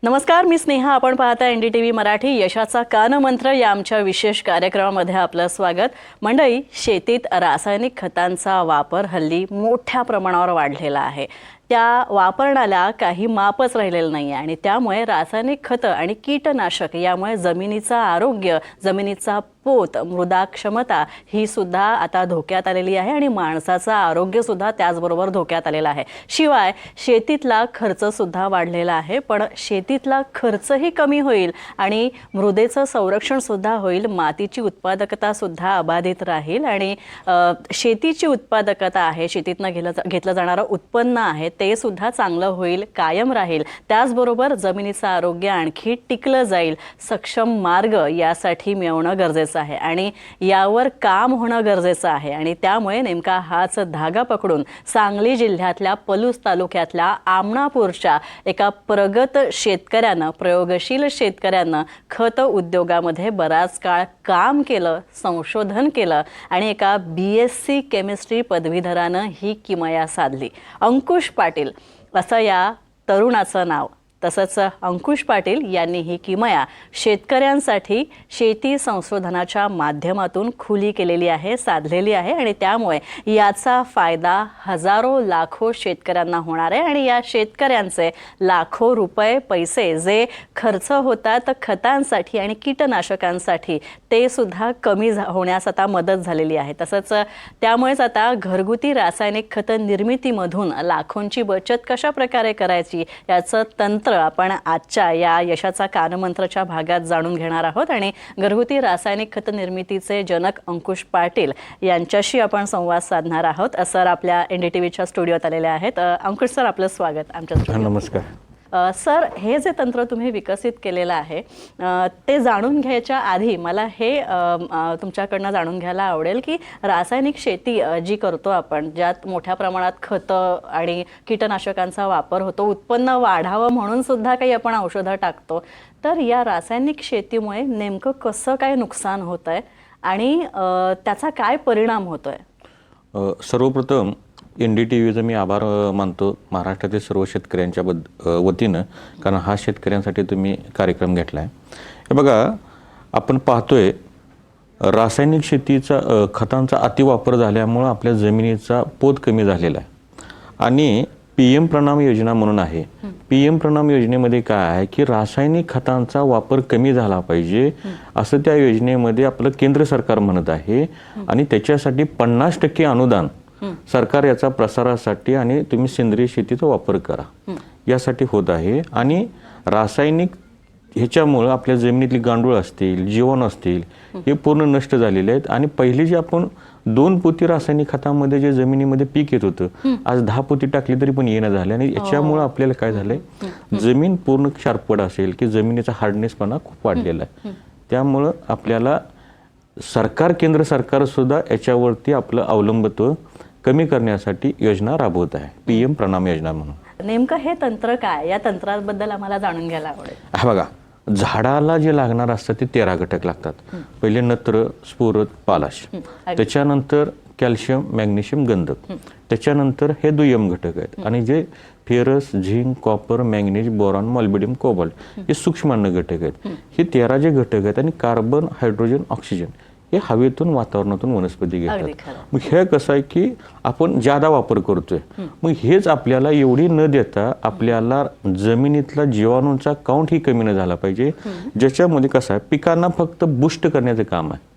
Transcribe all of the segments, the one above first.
नमस्कार, मी स्नेहा. आपण पाहता NDTV मराठी. यशाचा कानमंत्र या आमच्या विशेष कार्यक्रमामध्ये आपलं स्वागत. मंडळी, शेतीत रासायनिक खतांचा वापर हल्ली मोठ्या प्रमाणावर वाढलेला आहे. त्या वापरण्याला काही मापच राहिलेलं नाही आहे आणि त्यामुळे रासायनिक खतं आणि कीटनाशक यामुळे जमिनीचं आरोग्य, जमिनीचा पोत, मृदा क्षमता ही सुद्धा आता धोक्यात आलेली आहे आणि माणसाचं आरोग्य सुद्धा त्याचबरोबर धोक्यात आलेलं आहे. शिवाय शेतीतला खर्च सुद्धा वाढलेला आहे. पण शेतीतला खर्चही कमी होईल आणि मृदेचं संरक्षण सुद्धा होईल, मातीची उत्पादकता सुद्धा अबाधित राहील आणि शेतीची उत्पादकता आहे, शेतीतनं घेतलं जाणारं उत्पन्न आहे ते सुद्धा चांगलं होईल, कायम राहील. त्याचबरोबर जमिनीचं आरोग्य आणखी टिकलं जाईल. सक्षम मार्ग यासाठी मिळवणं गरजेचं आहे आणि यावर काम होणं गरजेचं आहे आणि त्यामुळे नेमका हाच धागा पकडून सांगली जिल्ह्यातल्या पलूस तालुक्यातल्या आमणापूरच्या एका प्रगत शेतकऱ्यानं, प्रयोगशील शेतकऱ्यानं खत उद्योगामध्ये बराच काळ काम केलं, संशोधन केलं आणि एका BSc केमिस्ट्री पदवीधरानं ही किमया साधली. अंकुश पाटील असं या तरुणाचं नाव. तसंच अंकुश पाटील यांनी ही किमया शेतकऱ्यांसाठी शेती संशोधनाच्या माध्यमातून खुली केलेली आहे, साधलेली आहे आणि त्यामुळे याचा फायदा हजारो लाखो शेतकऱ्यांना होणार आहे आणि या शेतकऱ्यांचे लाखो रुपये पैसे जे खर्च होतात खतांसाठी आणि कीटनाशकांसाठी ते सुद्धा कमी होण्यास आता मदत झालेली आहे. तसंच त्यामुळेच आता घरगुती रासायनिक खत निर्मितीमधून लाखोंची बचत कशा प्रकारे करायची याचं तंत्र आपण आजच्या या यशाचा कानमंत्रच्या भागात जाणून घेणार आहोत आणि घरगुती रासायनिक खत निर्मितीचे जनक अंकुश पाटील यांच्याशी आपण संवाद साधणार आहोत. सर आपल्या NDTVच्या स्टुडिओत आलेले आहेत. अंकुश सर, आपलं स्वागत आमच्या स्टुडिओत. नमस्कार सर, हे जे तंत्र तुम्ही विकसित केलेलं आहे ते जाणून घ्यायच्या आधी मला हे तुमच्याकडनं जाणून घ्यायला आवडेल की रासायनिक शेती जी करतो आपण, ज्यात मोठ्या प्रमाणात खतं आणि कीटनाशकांचा वापर होतो, उत्पन्न वाढावं म्हणून सुद्धा काही आपण औषधं टाकतो, तर या रासायनिक शेतीमुळे नेमकं कसं काय नुकसान होतं आहे आणि त्याचा काय परिणाम होतो आहे? सर्वप्रथम NDTVचा मी आभार मानतो महाराष्ट्रातील सर्व शेतकऱ्यांच्या वतीनं, कारण हा शेतकऱ्यांसाठी तुम्ही कार्यक्रम घेतला आहे. हे बघा, आपण पाहतोय रासायनिक शेतीचा खतांचा अतिवापर झाल्यामुळं आपल्या जमिनीचा पोत कमी झालेला आहे आणि PM प्रणाम योजना म्हणून आहे. PM प्रणाम योजनेमध्ये काय आहे की रासायनिक खतांचा वापर कमी झाला पाहिजे असं त्या योजनेमध्ये आपलं केंद्र सरकार म्हणत आहे आणि त्याच्यासाठी 50% अनुदान सरकार याचा प्रसारासाठी आणि तुम्ही सेंद्रिय शेतीचा वापर करा यासाठी होत आहे. आणि रासायनिक ह्याच्यामुळं आपल्या जमिनीतली गांडूळ असतील, जीवाणू असतील, हे पूर्ण नष्ट झालेले आहेत आणि पहिली जे आपण 2 पोती रासायनिक खतामध्ये जे जमिनीमध्ये पीक येत होतं, आज 10 पोती टाकली तरी पण येणं झालं आणि याच्यामुळं आपल्याला काय झालंय, जमीन पूर्ण क्षारपड असेल की जमिनीचा हार्डनेसपणा खूप वाढलेला आहे. त्यामुळं आपल्याला सरकार, केंद्र सरकार सुद्धा याच्यावरती आपलं अवलंबित्व कमी करण्यासाठी योजना राबवत आहे, PM प्रणाम योजना म्हणून. नेमकं हे तंत्र काय, या तंत्राबद्दल आम्हाला जाणून घ्यायला आवडेल. हा बघा, झाडाला जे लागणार असतात ते 13 घटक लागतात. पहिले नत्र, स्फुरद, पालाश, त्याच्यानंतर कॅल्शियम, मॅग्नेशियम, गंधक, त्याच्यानंतर हे दुय्यम घटक आहेत आणि जे ferrous, zinc, copper, manganese, boron, molybdenum, cobalt हे सूक्ष्म घटक आहेत. हे 13 जे घटक आहेत आणि कार्बन, हायड्रोजन, ऑक्सिजन हे हवेतून, वातावरणातून वनस्पती घेतात. मग हे कसं आहे की आपण जादा वापर करतोय, मग हेच आपल्याला एवढी न देता आपल्याला जमिनीतला जीवाणूंचा काउंट ही कमी न झाला पाहिजे, ज्याच्यामध्ये कसं आहे पिकांना फक्त बूस्ट करण्याचं काम आहे.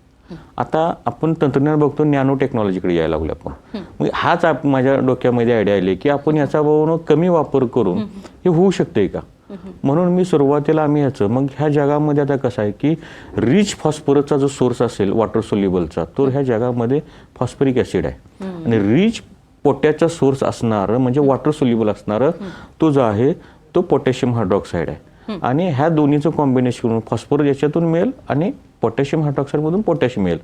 आता आपण तंत्रज्ञान बघतो, नॅनो टेक्नॉलॉजीकडे यायला लागलो आपण. मग हाच माझ्या डोक्यामध्ये आयडिया आली की आपण याचा कमी वापर करून हे होऊ शकते का, म्हणून मी सुरुवातीला आम्ही ह्याचं मग ह्या जगामध्ये आता कसं आहे की रिच फॉस्फरसचा जो सोर्स असेल वॉटर सोल्युबलचा, तो ह्या जगामध्ये फॉस्फरिक ॲसिड आहे आणि रिच पोटॅशचा सोर्स असणारं म्हणजे वॉटर सोल्युबल असणारं तो जो आहे तो पोटॅशियम हायड्रॉक्साईड आहे आणि ह्या दोन्हीचं कॉम्बिनेशन करून फॉस्फरस याच्यातून मिळेल आणि पोटॅशियम हायड्रॉक्साईडमधून पोटॅशियम मिळेल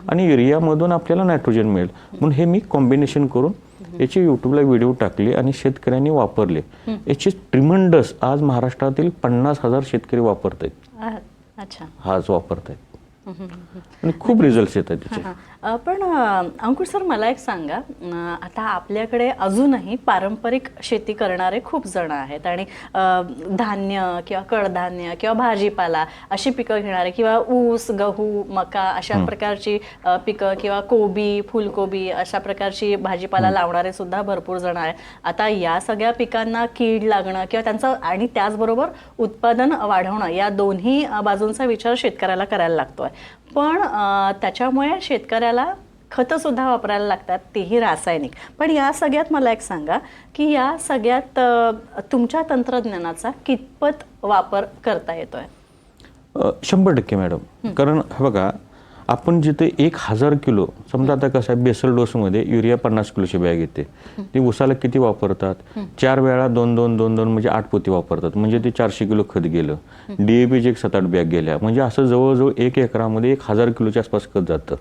आणि युरियामधून आपल्याला नायट्रोजन मिळेल. म्हणून हे मी कॉम्बिनेशन करून याची यूट्यूबला व्हिडिओ टाकले आणि शेतकऱ्यांनी वापरले. याची ट्रिमंडस आज महाराष्ट्रातील 50,000 शेतकरी वापरत आहेत, हाच वापरत आहेत आणि खूप रिझल्ट येतात त्याचे. पण अंकुश सर मला एक सांगा, आता आपल्याकडे अजूनही पारंपरिक शेती करणारे खूप जण आहेत आणि धान्य किंवा कडधान्य किंवा भाजीपाला अशी पिकं घेणारे किंवा ऊस, गहू, मका अशा प्रकारची पिकं किंवा कोबी, फुलकोबी अशा प्रकारची भाजीपाला लावणारे सुद्धा भरपूर जण आहेत. आता या सगळ्या पिकांना कीड लागणं किंवा त्यांचं आणि त्याचबरोबर उत्पादन वाढवणं या दोन्ही बाजूंचा विचार शेतकऱ्याला करायला लागतोय. पण त्याच्यामुळे शेतकऱ्याला खतं सुद्धा वापरायला लागतात, तेही रासायनिक. पण या सगळ्यात मला एक सांगा की या सगळ्यात तुमच्या तंत्रज्ञानाचा कितपत वापर करता येतोय? 100% मॅडम. कारण बघा, आपण जिथे 1000 किलो, समजा आता कसं आहे, बेसल डोसमध्ये युरिया 50 किलोची बॅग येते, ती उसाला किती वापरतात? 4 वेळा 2-2-2-2 म्हणजे 8 पोती वापरतात, म्हणजे ते 400 किलो खत गेलं. DAPचे 7-8 बॅग गेल्या, म्हणजे असं जवळजवळ 1 एकरामध्ये 1000 किलोच्या आसपास खत जातं.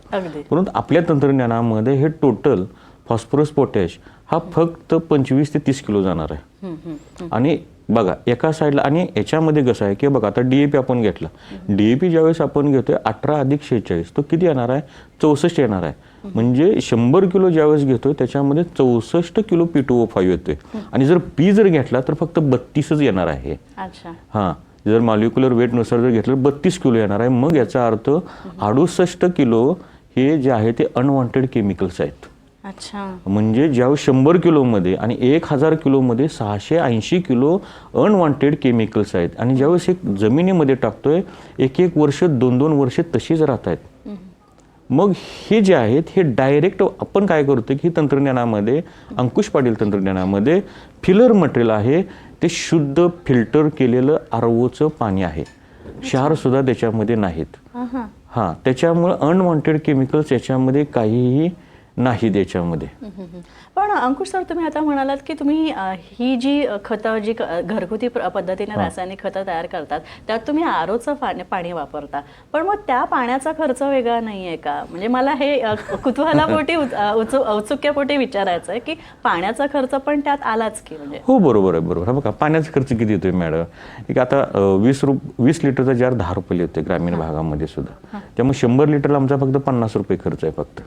परंतु आपल्या तंत्रज्ञानामध्ये हे टोटल फॉस्फरस, पोटॅश हा फक्त 25 ते 30 किलो जाणार आहे. आणि बघा एका साईडला, आणि याच्यामध्ये कसं आहे की बघा, आता DAP आपण घेतला, DAP ज्यावेळेस आपण घेतोय 18 + 46 तो किती येणार आहे? 64 येणार आहे. म्हणजे 100 किलो ज्यावेळेस घेतोय त्याच्यामध्ये 64 किलो P2O5 येतोय. आणि जर P जर घेतला तर फक्त 32च येणार आहे. हां, जर मॉलिक्युलर वेटनुसार जर घेतलं 32 किलो येणार आहे. मग याचा अर्थ 68 किलो हे जे आहे ते अनवॉन्टेड केमिकल्स आहेत. म्हणजे ज्यावेळेस 100 किलोमध्ये आणि 1000 किलोमध्ये 680 किलो अनवॉन्टेड केमिकल्स आहेत. आणि ज्यावेळेस हे जमिनीमध्ये टाकतोय 1-1 वर्ष 2-2 वर्ष तशीच राहत आहेत. मग हे जे आहेत हे डायरेक्ट आपण काय करतो की तंत्रज्ञानामध्ये, अंकुश पाटील तंत्रज्ञानामध्ये फिलर मटेरियल आहे, ते शुद्ध फिल्टर केलेलं ROचं पाणी आहे. क्षार सुद्धा त्याच्यामध्ये नाहीत. हां, त्याच्यामुळे अनवॉन्टेड केमिकल्स याच्यामध्ये काहीही नाही त्याच्यामध्ये. पण अंकुश सर, तुम्ही आता म्हणालात की तुम्ही ही जी खतं जी घरगुती पद्धतीने रासायनिक खतं तयार करतात त्यात तुम्ही ROचं पाणी वापरता, पण मग त्या पाण्याचा खर्च वेगळा नाहीये का? म्हणजे मला हे कुतूहलापोटी औत्सुक्यापोटी विचारायचं आहे की पाण्याचा खर्च पण त्यात आलाच की? म्हणजे हो, बरोबर आहे, बरोबर. बघा, पाण्याचा खर्च किती येतोय मॅडम? एक आता 20 लिटरचा जार 10 रुपये येतोय ग्रामीण भागामध्ये सुद्धा. त्यामुळे 100 लिटरला आमचा फक्त 50 रुपये खर्च आहे फक्त.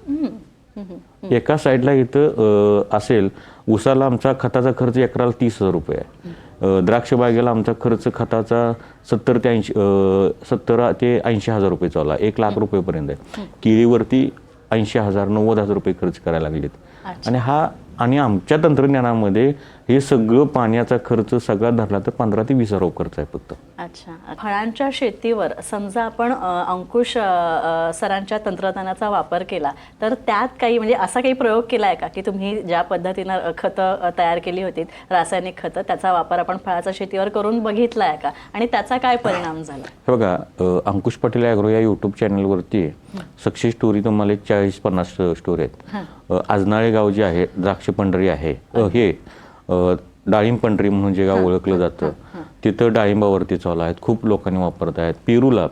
एका साईडला इथं असेल, उसाला आमचा खताचा खर्च एकराला 30,000 रुपये आहे. द्राक्ष बागेला आमचा खर्च खताचा 70 ते 80,000 रुपये चालू आहे, 1 लाख रुपयेपर्यंत आहे. केळीवरती 80,000 90,000 रुपये खर्च करायला लागलेत. आणि आमच्या तंत्रज्ञानामध्ये हे सगळं पाण्याचा खर्च सगळा धरला तर 15 ते 20,000 खर्च आहे फक्त. फळांच्या शेतीवर समजा आपण अंकुश सरांच्या तंत्रज्ञानाचा वापर केला तर त्यात काही म्हणजे असा काही प्रयोग केलाय का की तुम्ही ज्या पद्धतीनं खतं तयार केली होती, रासायनिक खतं, त्याचा वापर आपण फळाच्या शेतीवर करून बघितलाय का आणि त्याचा काय परिणाम झाला? हे बघा, अंकुश पाटील ॲग्रो या यूट्यूब चॅनलवरती सक्सेस स्टोरी तुम्हाला 40-50 स्टोरी आहेत. आजनाळे गाव जे आहे, द्राक्ष पंढरी आहे, हे डाळिंब पंढरी म्हणून जे गाव ओळखलं जातं, तिथं डाळिंबावरती चालू आहेत, खूप लोकांनी वापरत आहेत.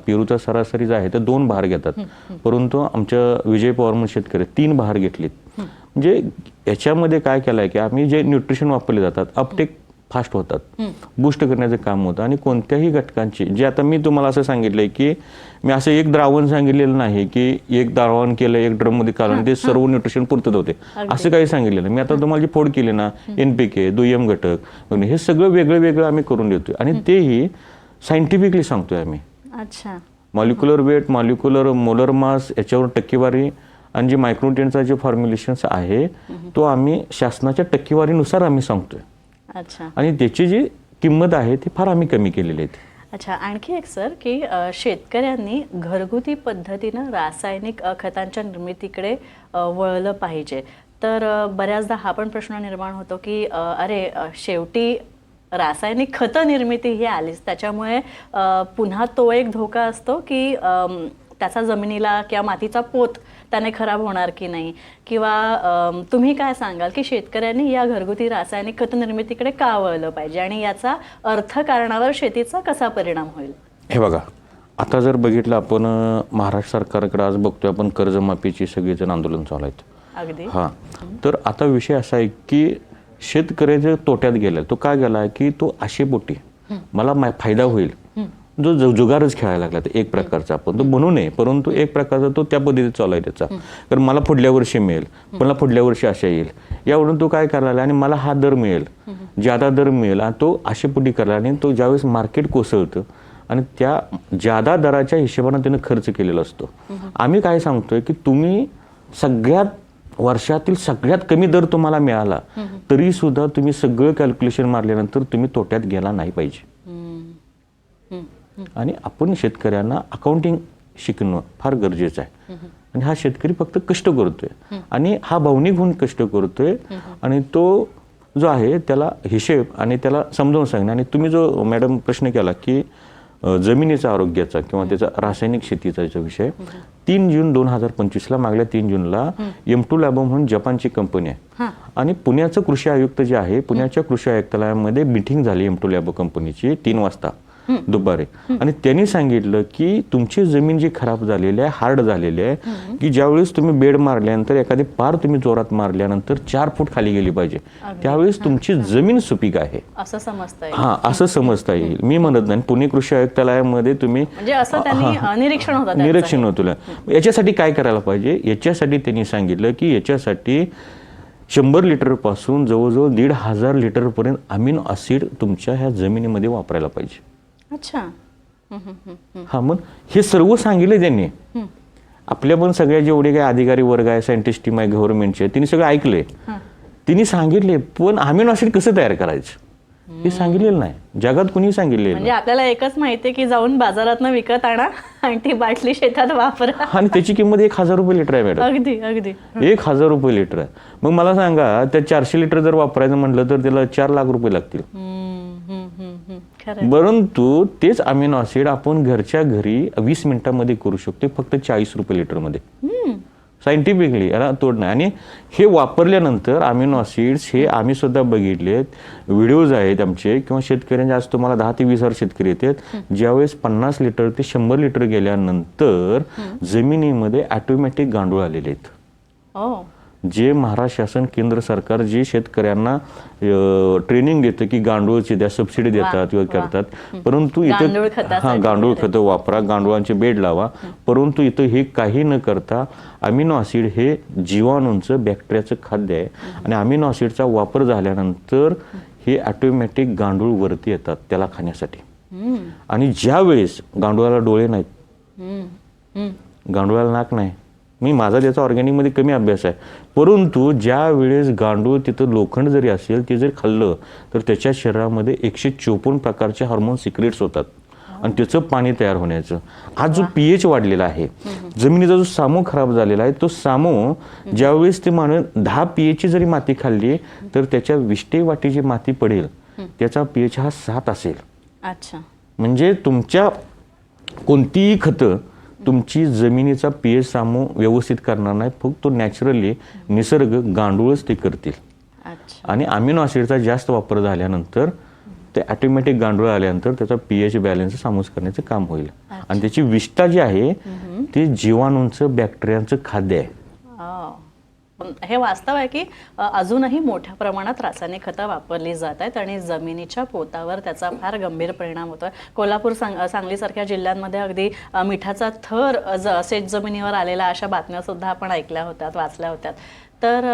पेरूचा सरासरी जे आहे तर 2 बहार घेतात, परंतु आमच्या विजय पवार म्हणून शेतकरी 3 बहार घेतलीत. म्हणजे याच्यामध्ये काय केलं आहे की आम्ही जे न्यूट्रिशन वापरले जातात, अपटेक फास्ट होतात, बूस्ट करण्याचं काम होतं. आणि कोणत्याही घटकांची, जे आता मी तुम्हाला असं सांगितलंय की मी असं एक द्रावण सांगितलेलं नाही की एक द्रावण केलं, एक ड्रममध्ये काढून ते सर्व न्यूट्रिशन पुरतत होते, असं काही सांगितलेलं. मी आता तुम्हाला जे फोड केले ना, NPK, दुय्यम घटक, हे सगळं वेगळं वेगळं आम्ही करून देतोय. आणि तेही सायंटिफिकली सांगतोय आम्ही. Molecular weight, molecular molar mass, याच्यावर टक्केवारी, आणि जे मायक्रोन्युट्रिएंटचा जे फॉर्म्युलेशन्स आहे तो आम्ही शासनाच्या टक्केवारीनुसार आम्ही सांगतोय. आणि त्याची जी किंमत आहे ती फार आम्ही कमी केलेली आहे. आणखी एक सर की शेतकऱ्यांनी घरगुती पद्धतीनं रासायनिक खतांच्या निर्मितीकडे वळलं पाहिजे, तर बऱ्याचदा हा पण प्रश्न निर्माण होतो की अरे शेवटी रासायनिक खतं निर्मिती ही आलीच, त्याच्यामुळे पुन्हा तो एक धोका असतो की त्याचा जमिनीला किंवा मातीचा पोत त्याने खराब होणार की नाही, किंवा तुम्ही काय सांगाल की शेतकऱ्यांनी या घरगुती रासायनिक खत निर्मितीकडे का वळलं पाहिजे आणि याचा अर्थकारणावर शेतीचा कसा परिणाम होईल? हे बघा, आता जर बघितलं आपण महाराष्ट्र सरकारकडे आज बघतोय आपण कर्जमाफीची सगळेजण आंदोलन चालू आहेत. हां, तर आता विषय असा आहे की शेतकऱ्याच्या तोट्यात गेला, तो काय गेला की तो आशेपोटी मला फायदा होईल जो जुगारच खेळायला लागला तर एक प्रकारचा आपण तो म्हणू नये, परंतु एक प्रकारचा तो त्या पद्धतीत चालू आहे त्याचा. कारण मला पुढल्या वर्षी मिळेल, मला पुढल्या वर्षी अशा येईल, यावरून तो काय करायला आणि मला हा दर मिळेल, ज्यादा दर मिळेल, आणि तो आशेपोटी करायला. आणि तो ज्यावेळेस मार्केट कोसळतं आणि त्या ज्यादा दराच्या हिशोबाने त्यानं खर्च केलेला असतो. आम्ही काय सांगतोय की तुम्ही सगळ्यात वर्षातील सगळ्यात कमी दर तुम्हाला मिळाला तरी सुद्धा तुम्ही सगळं कॅल्क्युलेशन मारल्यानंतर तुम्ही तोट्यात गेला नाही पाहिजे. आणि आपण शेतकऱ्यांना अकाउंटिंग शिकणं फार गरजेचं आहे. आणि हा शेतकरी फक्त कष्ट करतोय आणि हा भावनिक होऊन कष्ट करतोय आणि तो जो आहे त्याला हिशेब आणि त्याला समजावून सांगणं. आणि तुम्ही जो मॅडम प्रश्न केला की जमिनीचा आरोग्याचा किंवा त्याचा रासायनिक शेतीचा जो विषय, 3 जून 2025ला मागल्या 3 जूनला M2 लॅबो म्हणून जपानची कंपनी आहे आणि पुण्याचं कृषी आयुक्त जे आहे, पुण्याच्या कृषी आयुक्तालयामध्ये मीटिंग झाली M2 लॅबो कंपनीची 3 वाजता दुपारी. आणि त्यांनी सांगितलं की तुमची जमीन जी खराब झालेली आहे, हार्ड झालेली आहे, की ज्यावेळेस तुम्ही बेड मारल्यानंतर एखादी पार तुम्ही जोरात मारल्यानंतर 4 फूट खाली गेली पाहिजे, त्यावेळेस तुमची जमीन सुपीक आहे असं समजता येईल. हा, असं समजता येईल. मी म्हणत नाही, पुणे कृषी आयुक्तालयामध्ये तुम्ही म्हणजे असं त्यांनी निरीक्षण होतं. निरीक्षण होतं. याच्यासाठी काय करायला पाहिजे, याच्यासाठी त्यांनी सांगितलं की याच्यासाठी 100 लिटरपासून जवळजवळ 1,500 लिटरपर्यंत अमिनो ॲसिड तुमच्या ह्या जमिनीमध्ये वापरायला पाहिजे. अच्छा. हा, मग हे सर्व सांगितले त्यांनी. आपल्या पण सगळ्या जेवढे काही अधिकारी वर्ग आहे, सायंटिस्ट टीम आहे गव्हर्नमेंटचे, तिने सगळं ऐकले, तिने सांगितले. पण अमिनो ॲसिड कसं तयार करायचं हे सांगितलेलं नाही, जगात कुणी सांगितलेलं. म्हणजे आपल्याला एकच माहितीये की जाऊन बाजारातनं विकत आणा आणि ती बाटली शेतात वापरा. आणि त्याची किंमत 1,000 रुपये लिटर आहे मॅडम. अगदी अगदी 1,000 रुपये लिटर आहे. मग मला सांगा, त्या 400 लिटर जर वापरायचं म्हटलं तर त्याला 4 लाख रुपये लागतील. परंतु तेच अमिनो ॲसिड आपण घरच्या घरी 20 मिनिटांमध्ये करू शकतो, फक्त 40 रुपये लिटरमध्ये. सायंटिफिकली याला तोड नाही. आणि हे वापरल्यानंतर अमिनो ॲसिड्स हे आम्ही सुद्धा बघितलेत, व्हिडिओज आहेत आमचे किंवा शेतकऱ्यांचे. आज तुम्हाला 10 ते 20 हजार शेतकरी येतात, ज्यावेळेस 50 लिटर ते 100 लिटर गेल्यानंतर जमिनीमध्ये ऑटोमॅटिक गांडूळ आलेले आहेत. जे महाराष्ट्र शासन केंद्र सरकार जे शेतकऱ्यांना ट्रेनिंग देतं की गांडूळची द्या, सबसिडी देतात किंवा करतात, परंतु इथं गांडूळ खतं वापरा, गांडूळांचे बेड लावा, परंतु इथं हे काही न करता अमिनो ॲसिड हे जीवाणूंचं बॅक्टेरियाचं खाद्य आहे. आणि अमिनो ॲसिडचा वापर झाल्यानंतर हे ऑटोमॅटिक गांडूळ वरती येतात त्याला खाण्यासाठी. आणि ज्या वेळेस गांडूळाला डोळे नाहीत, गांडूळाला नाक नाही, मी माझा त्याचा ऑर्गॅनिकमध्ये कमी अभ्यास आहे, परंतु ज्या वेळेस गांडूळ तिथं लोखंड जरी असेल ते जर खाल्लं तर त्याच्या शरीरामध्ये 154 प्रकारचे हार्मोन सिक्रेट्स होतात आणि त्याचं पाणी तयार होण्याचं. आज जो pH वाढलेला आहे, जमिनीचा जो सामो खराब झालेला आहे, तो सामो ज्यावेळेस ते माणूस 10 pH ची जरी माती खाल्ली तर त्याच्या विष्टे वाटीची माती पडेल, त्याचा pH हा 7 असेल. अच्छा. म्हणजे तुमच्या कोणतीही खतं तुमची जमिनीचा pH सामो व्यवस्थित करणार नाही, फक्त तो नॅचरली निसर्ग गांडूळच ते करतील. आणि अमिनो ॲसिडचा जास्त वापर झाल्यानंतर ते ऑटोमॅटिक गांडूळ आल्यानंतर त्याचा pH बॅलन्स सामोस करण्याचं काम होईल. आणि त्याची विष्ठा जी आहे ते जीवाणूंचं बॅक्टेरियांचं खाद्य आहे. हे वास्तव आहे की अजूनही मोठ्या प्रमाणात रासायनिक खतं वापरली जात आहेत आणि जमिनीच्या पोतावर त्याचा फार गंभीर परिणाम होतोय. कोल्हापूर सांगलीसारख्या जिल्ह्यांमध्ये अगदी मिठाचा थर शेत जमिनीवर आलेला अशा बातम्या सुद्धा आपण ऐकल्या होत्या, वाचल्या होत्या. तर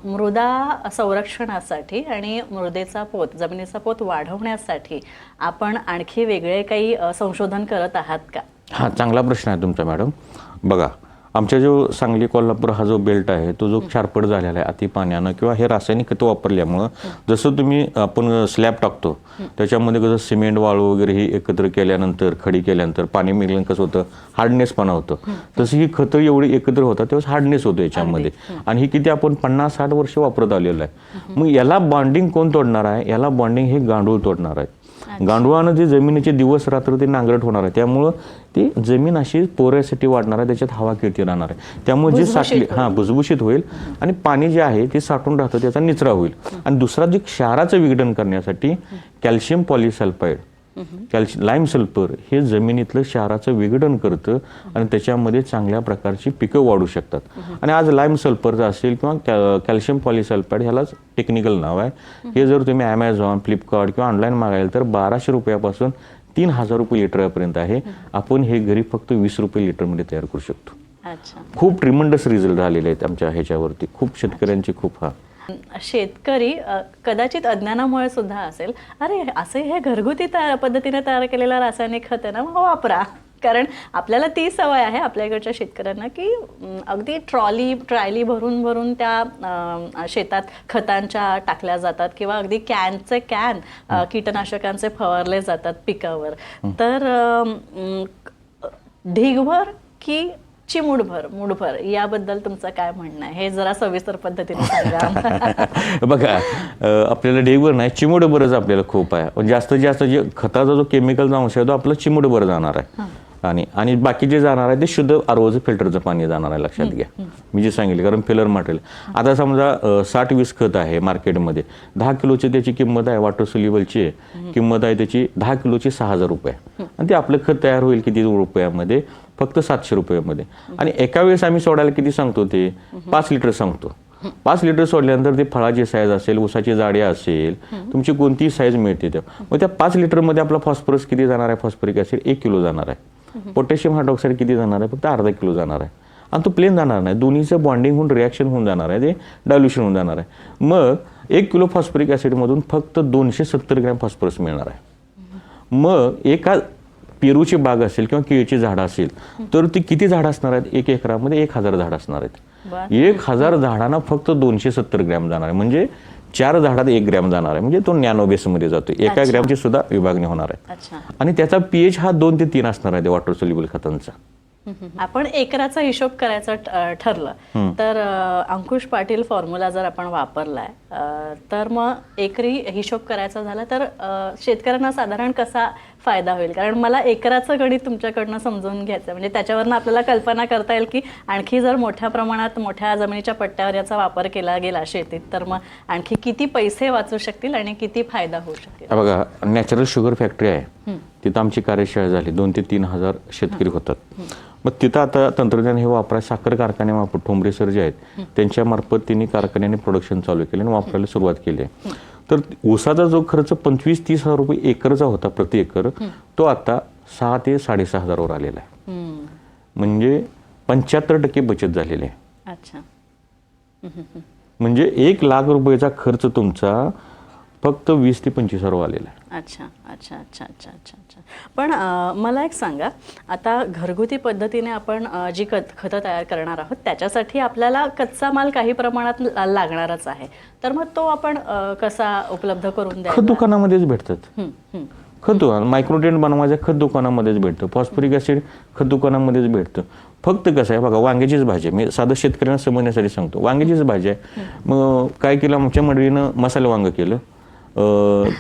मृदा संरक्षणासाठी आणि मृदेचा पोत, जमिनीचा पोत वाढवण्यासाठी आपण आणखी वेगळे काही संशोधन करत आहात का? हा, चांगला प्रश्न आहे तुमचा मॅडम. बघा, आमच्या जो सांगली कोल्हापूर हा जो बेल्ट आहे तो जो क्षारपड झालेला आहे अति पाण्यानं किंवा हे रासायनिक खतं वापरल्यामुळं, जसं तुम्ही आपण स्लॅब टाकतो त्याच्यामध्ये कसं सिमेंट वाळू वगैरे हे एकत्र केल्यानंतर, खडी केल्यानंतर पाणी मिळून कसं होतं, हार्डनेसपणा होतं, तसं ही खतं एवढी एकत्र होतात तेव्हा हार्डनेस होतो याच्यामध्ये. आणि ही किती आपण 50-60 वर्ष वापरत आलेलं आहे. मग याला बॉन्डिंग कोण तोडणार आहे? याला बॉन्डिंग हे गांडूळ तोडणार आहे. गांडुळानं जे जमिनीचे दिवस रात्र ते नांगरट होणार आहे, त्यामुळं ती जमीन अशी पोरॅसिटी वाढणार आहे, त्याच्यात हवा किती राहणार आहे, त्यामुळे जे साठले भुसभुशीत होईल आणि पाणी जे आहे ते साठून राहतं, त्याचा निचरा होईल. आणि दुसरा जे क्षाराचं विघटन करण्यासाठी कॅल्शियम पॉलिसल्फाईड, लाईम सल्फर हे जमिनीतलं क्षाराचं विघटन करतं आणि त्याच्यामध्ये चांगल्या प्रकारची पिकं वाढू शकतात. आणि आज लाईम सल्फरचं असेल किंवा कॅल्शियम पॉलिसल्फाईड ह्यालाच टेक्निकल नाव आहे. हे जर तुम्ही ॲमेझॉन, फ्लिपकार्ट किंवा ऑनलाईन मागायला तर 1200 रुपयापासून 3,000 रुपये लिटरपर्यंत आहे. आपण हे घरी फक्त 20 रुपये लिटरमध्ये तयार करू शकतो. अच्छा. खूप ट्रिमंडस रिझल्ट झालेले आहेत आमच्या ह्याच्यावरती. खूप शेतकऱ्यांची खूप शेतकरी कदाचित अज्ञानामुळे सुद्धा असेल, अरे असे हे घरगुती पद्धतीने तयार केलेलं रासायनिक खत आहे ना, मग वापरा. कारण आपल्याला ती सवय आहे आपल्या इकडच्या शेतकऱ्यांना की अगदी ट्रॉली भरून भरून त्या शेतात खतांच्या टाकल्या जातात किंवा अगदी कॅनचे कॅन कीटकनाशकांचे फवारले जातात पिकावर. तर ढीगभर की मुठभर याबद्दल तुमचं काय म्हणणं आहे, हे जरा सविस्तर पद्धतीने सांगा. बघा, आपल्याला ढेगभर नाही, चिमूटभरच आपल्याला खूप आहे. जास्तीत जास्त जे खताचा जो केमिकलचा अंश आहे तो आपला चिमूटभर जाणार आहे. आणि बाकी जे जाणार आहे ते शुद्ध आरओचं फिल्टरचं पाणी जाणार आहे. लक्षात घ्या मी जे सांगितले, कारण फिलर मटेरियल. आता समजा 60-20 खत आहे मार्केटमध्ये, 10 किलोची त्याची किंमत आहे, वॉटर सोल्युबलची किंमत आहे त्याची 10 किलोची 6,000 रुपये. आणि ते आपलं खत तयार होईल किती रुपयामध्ये? फक्त 700 रुपयामध्ये. आणि एका वेळेस आम्ही सोडायला किती सांगतो? ते 5 लिटर सांगतो. 5 लिटर सोडल्यानंतर ते फळाची साईज असेल, ऊसाची जाडी असेल, तुमची कोणतीही साईज मिळते त्या. मग त्या 5 लिटरमध्ये आपला फॉस्फरस किती जाणार आहे? फॉस्फरिक ॲसिड 1 किलो जाणार आहे. पोटॅशियम हायड्रॉक्साईड किती जाणार आहे? फक्त अर्धा किलो जाणार आहे. आणि तो प्लेन जाणार नाही, दोन्हीचं बॉन्डिंग होऊन रिॲक्शन होऊन जाणार आहे, ते डायल्युशन होऊन जाणार आहे. मग 1 किलो फॉस्फरिक ॲसिडमधून फक्त 270 ग्रॅम फॉस्फरस मिळणार आहे. मग एका पेरूची बाग असेल किंवा केळीची झाडं असेल तर ती किती झाडं असणार आहेत? 1 एकरामध्ये 1000 झाडं असणार आहेत. 1000 झाडांना फक्त 270 ग्रॅम जाणार आहे. म्हणजे 4 झाडात 1 ग्रॅम जाणार आहे. म्हणजे तो नॅनो बेसमध्ये जातो. एका ग्रॅमची सुद्धा विभागणी होणार आहे. आणि त्याचा पीएच हा 2 ते 3 असणार आहे वॉटर सोल्युबल खतांचा. आपण एकराचा हिशोब करायचा ठरलं तर अंकुश पाटील फॉर्म्युला जर आपण वापरलाय तर मग एकरी हिशोब करायचा झाला तर शेतकऱ्यांना साधारण कसा फायदा होईल? कारण मला एकराचं गणित तुमच्याकडनं समजून घ्यायचं, म्हणजे त्याच्यावरनं आपल्याला कल्पना करता येईल की आणखी जर मोठ्या प्रमाणात मोठ्या जमिनीच्या पट्ट्यावर याचा वापर केला गेला शेतीत तर मग आणखी किती पैसे वाचू शकतील आणि किती फायदा होऊ शकेल? बघा, नॅचरल शुगर फॅक्टरी आहे, तिथं आमची कार्यशाळा झाली. 2 ते 3,000 शेतकरी होतात. मग तिथं आता तंत्रज्ञान हे वापराय साखर कारखान्यामार्फत ठोंबरे सर जे आहेत त्यांच्या मार्फत त्यांनी कारखान्याने प्रोडक्शन चालू केले आणि वापरायला सुरुवात केली आहे. तर ऊसाचा जो खर्च 25-30 हजार रुपये एकरचा होता प्रति एकर, तो आता 6 ते 6,500 हजारावर आलेला आहे. म्हणजे 75% बचत झालेली आहे. अच्छा. म्हणजे 1 लाख रुपयाचा खर्च तुमचा फक्त 20 ते 25 हजार आलेला आहे. अच्छा अच्छा अच्छा अच्छा अच्छा अच्छा. पण मला एक सांगा, आता घरगुती पद्धतीने आपण जी खतं तयार करणार आहोत त्याच्यासाठी आपल्याला कच्चा माल काही प्रमाणात लागणारच आहे. तर मग तो आपण कसा उपलब्ध करून द्यायचा? खत दुकानामध्येच भेटतात. खत मायक्रोटेन बनवायचं खत दुकानामध्येच भेटतं. फॉस्फरिक ॲसिड खत दुकानामध्येच भेटतं. फक्त कसं आहे बघा, वांग्याचीच भाजी आहे, मी साधं शेतकऱ्यांना समजण्यासाठी सांगतो. वांग्याचीच भाजी आहे. मग काय केलं, आमच्या मंडळीनं मसाले वांग केलं,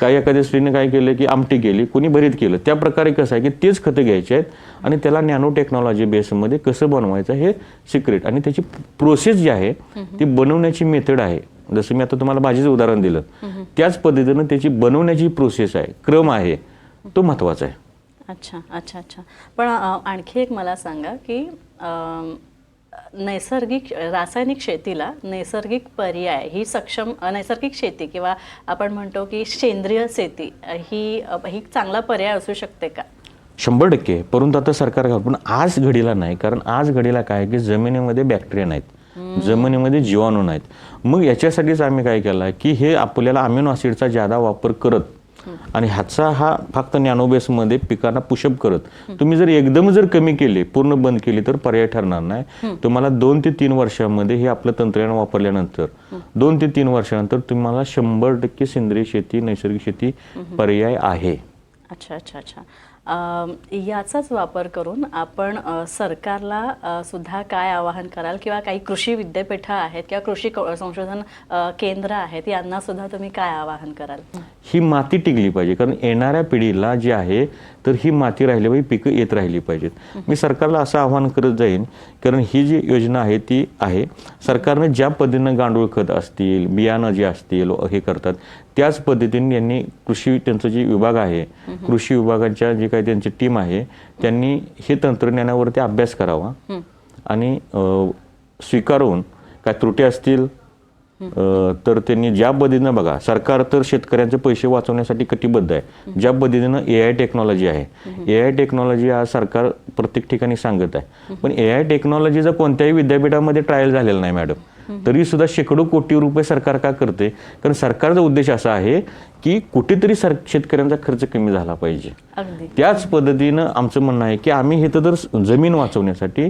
काही एखाद्या स्त्रीने काय केलं की आमटी केली, कोणी भरीत केलं. त्या प्रकारे कसं आहे की तेच खतं घ्यायचे आहेत आणि त्याला नॅनो टेक्नॉलॉजी बेसमध्ये कसं बनवायचं हे सिक्रेट आणि त्याची प्रोसेस जी आहे ती बनवण्याची मेथड आहे. जसं मी आता तुम्हाला भाजीचं उदाहरण दिलं, त्याच पद्धतीनं त्याची बनवण्याची प्रोसेस आहे, क्रम आहे, तो महत्त्वाचा आहे. अच्छा अच्छा अच्छा. पण आणखी एक मला सांगा की नैसर्गिक रासायनिक शेतीला नैसर्गिक पर्याय ही सक्षम नैसर्गिक शेती किंवा आपण म्हणतो की सेंद्रिय शेती ही चांगला पर्याय असू शकते का? 100%. परंतु आता सरकार पण आज घडीला नाही. कारण आज घडीला काय आहे की जमिनीमध्ये बॅक्टेरिया नाहीत, जमिनीमध्ये जीवाणू नाहीत. मग याच्यासाठीच आम्ही काय केलं की हे आपल्याला अमिनो ॲसिडचा जादा वापर करत आणि ह्याचा हा फक्त नॅनोबेसमध्ये पिकांना पुशअप करत तुम्ही जर एकदम जर कमी केले, पूर्ण बंद केली तर पर्याय ठरणार नाही. तुम्हाला 2 ते 3 वर्षामध्ये हे आपलं तंत्रज्ञान वापरल्यानंतर 2 ते 3 वर्षानंतर तुम्हाला 100% सेंद्रिय शेती, नैसर्गिक शेती पर्याय आहे. अच्छा अच्छा अच्छा. याचाच वापर करून आपण सरकारला सुद्धा काय आवाहन कराल किंवा काही कृषी विद्यापीठं आहेत किंवा कृषी संशोधन केंद्र आहेत यांना सुद्धा तुम्ही काय आवाहन कराल? ही माती टिकली पाहिजे. कारण येणाऱ्या पिढीला जी आहे तर ही माती राहिली पाहिजे, पिकं येत राहिली पाहिजेत. मी सरकारला असं आवाहन करत जाईन, कारण ही जी योजना आहे ती आहे सरकारनं ज्या पद्धतीनं गांडूळ खत असतील, बियाणं जे असतील हे करतात त्याच पद्धतीने यांनी कृषी त्यांचं जे विभाग आहे, कृषी विभागाच्या जे काही त्यांची टीम आहे त्यांनी हे तंत्रज्ञानावरती अभ्यास करावा आणि स्वीकारून काय त्रुटी असतील तर त्यांनी ज्या पद्धतीनं बघा, सरकार तर शेतकऱ्यांचे पैसे वाचवण्यासाठी कटिबद्ध आहे. ज्या पद्धतीनं AI टेक्नॉलॉजी आहे, AI टेक्नॉलॉजी आज सरकार प्रत्येक ठिकाणी सांगत आहे, पण AI टेक्नॉलॉजीचा कोणत्याही विद्यापीठामध्ये ट्रायल झालेला नाही मॅडम. तरी सुद्धा शेकडो कोटी रुपये सरकार का करते? कारण सरकारचा उद्देश असा आहे की कुठेतरी शेतकऱ्यांचा खर्च कमी झाला पाहिजे. अगदी त्याच पद्धतीनं आमचं म्हणणं आहे की आम्ही हे तर जमीन वाचवण्यासाठी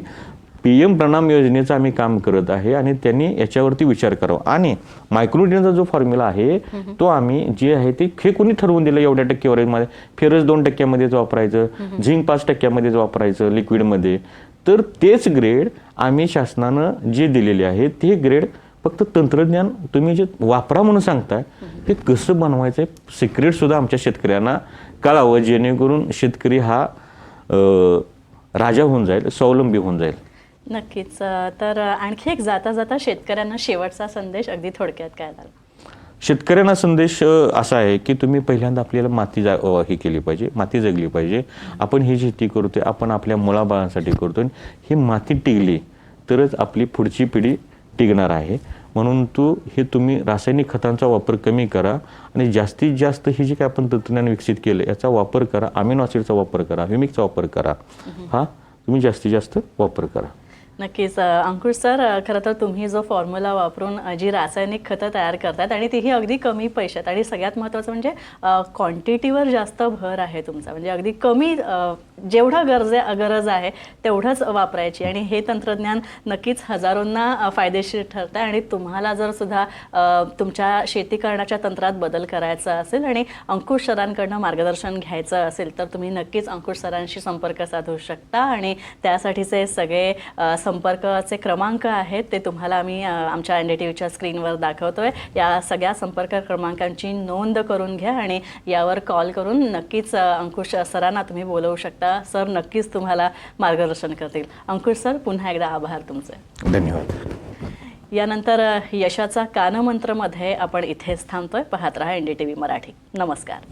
PM प्रणाम योजनेचं आम्ही काम करत आहे आणि त्यांनी याच्यावरती विचार करावा. आणि मायक्रोन्यूट्रियनचा जो फॉर्म्युला आहे तो आम्ही जे आहे ते हे कोणी ठरवून दिलं एवढ्या टक्केवारीमध्ये, फेरस 2% वापरायचं, झिंक 5% वापरायचं लिक्विडमध्ये. तर तेच ग्रेड आम्ही शासनानं जे दिलेले आहे ते ग्रेड फक्त तंत्रज्ञान तुम्ही जे वापरा म्हणून सांगताय ते कसं बनवायचं आहे सिक्रेट सुद्धा आमच्या शेतकऱ्यांना कळावं, जेणेकरून शेतकरी हा राजा होऊन जाईल, स्वावलंबी होऊन जाईल. नक्कीच. तर आणखी एक जाता जाता शेतकऱ्यांना शेवटचा संदेश अगदी थोडक्यात काय द्याल? शेतकऱ्यांना संदेश असा आहे की तुम्ही पहिल्यांदा आपल्याला माती ही केली पाहिजे, माती जगली पाहिजे. आपण ही शेती करतोय, आपण आपल्या मुलाबाळांसाठी करतोय. ही माती टिकली तरच आपली पुढची पिढी टिकणार आहे. म्हणून तुम्ही रासायनिक खतांचा वापर कमी करा आणि जास्तीत जास्त ही जी काय आपण तंत्रज्ञान विकसित केलं याचा वापर करा. अमिनो ॲसिडचा वापर करा, ह्युमिकचा वापर करा. हा तुम्ही जास्तीत जास्त वापर करा. नक्कीच. अंकुश सर, खरं तर तुम्ही जो फॉर्म्युला वापरून जी रासायनिक खतं तयार करतात आणि तीही अगदी कमी पैशात आणि सगळ्यात महत्त्वाचं म्हणजे क्वांटिटीवर जास्त भर आहे तुमचा, म्हणजे अगदी कमी जेवढं गरज आहे तेवढंच वापरायची आणि हे तंत्रज्ञान नक्कीच हजारोंना फायदेशीर ठरतं. आणि तुम्हाला जर सुद्धा तुमच्या शेती करण्याच्या तंत्रात बदल करायचा असेल आणि अंकुश सरांकडनं मार्गदर्शन घ्यायचं असेल तर तुम्ही नक्कीच अंकुश सरांशी संपर्क साधू शकता आणि त्यासाठीचे सगळे संपर्काचे क्रमांक आहेत ते तुम्हाला आम्ही आमच्या NDTVच्या स्क्रीनवर दाखवतोय. या सगळ्या संपर्क क्रमांकांची नोंद करून घ्या आणि यावर कॉल करून नक्कीच अंकुश सरांना तुम्ही बोलवू शकता. सर नक्कीच तुम्हाला मार्गदर्शन करतील. अंकुश सर, पुन्हा एकदा आभार तुमचे. धन्यवाद. यानंतर यशाचा कानमंत्रमध्ये आपण इथेच थांबतोय. पाहत रहा NDTV मराठी. नमस्कार.